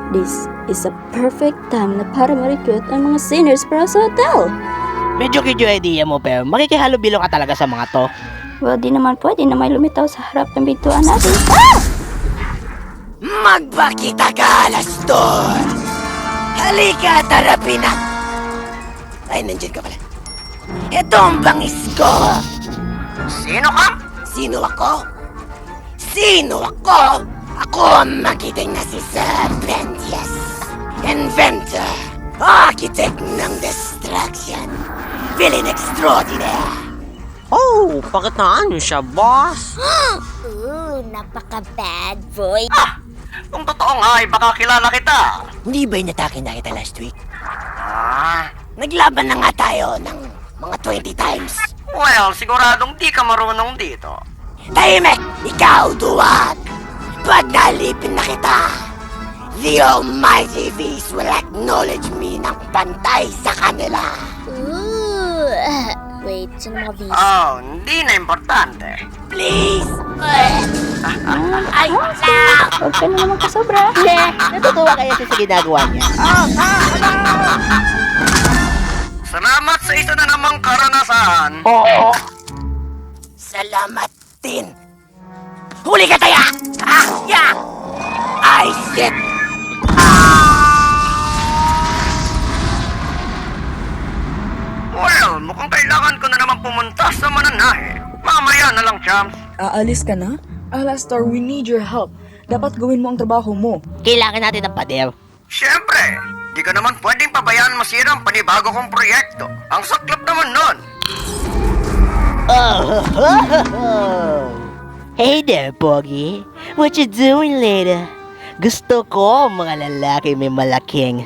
This is a perfect time na para ma-recruit ang mga sinners para sa hotel. Medyo kidyo idea mo, pero makikihalubilo ka talaga sa mga to. Well, di naman pwede na may lumitaw sa harap ng bituan natin. Ah! Magpakita ka, Alastor! Halika, tarapin na! Ay, nandiyan ka pala. Ito ang bangis ko! Sino ka? Sino ako? Sino ako? Ako ang magiting na si Sir Vendias. Inventor, architect ng destruction, villain extraordinaire. Oh, bakit na ano siya, boss? Ooh, napaka-bad boy. Kung totoo nga ay baka kilala kita. Hindi ba inatake na kita last week? Ah, Naglaban na nga tayo ng mga 20 times. well, siguradong di ka marunong dito. Tahimik! Ikaw, duwag! Pag nalipin na kita, the almighty beast will acknowledge me ng pantay sa kanila. Ooh, wait, sino mga beast? Oh, hindi na importante. Please! Ay, no! Huwag ka na naman kasobra. Natutuwa kaya siya sa ginagawa niya. Salamat sa isa na namang karanasan. Salamat din! Huli ka, Taya! Ah! Yeah! Ay, shit! Well, mukhang kailangan ko na naman pumunta sa mananahe. Mamaya na lang, champs. Aalis ka na? Alastor, we need your help. Dapat gawin mo ang trabaho mo. Kailangan natin ng pader. Siyempre, di ka naman pwedeng pabayaan masira ang panibago kong proyekto. Ang saklap naman nun. Hey there, Pogi. What you doing later? Gusto ko mga lalaki may malaking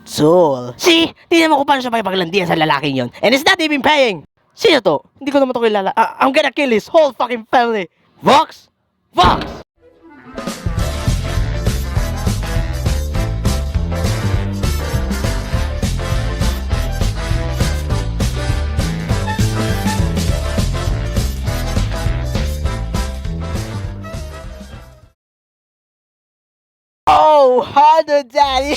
soul. See? Tingnan mo kung paano siya makipaglandian sa lalaking yon. And it's not even paying. Sino to? Hindi ko naman to kilala. I'm gonna kill his whole fucking family. Vox? Vox! Oh, harder, daddy.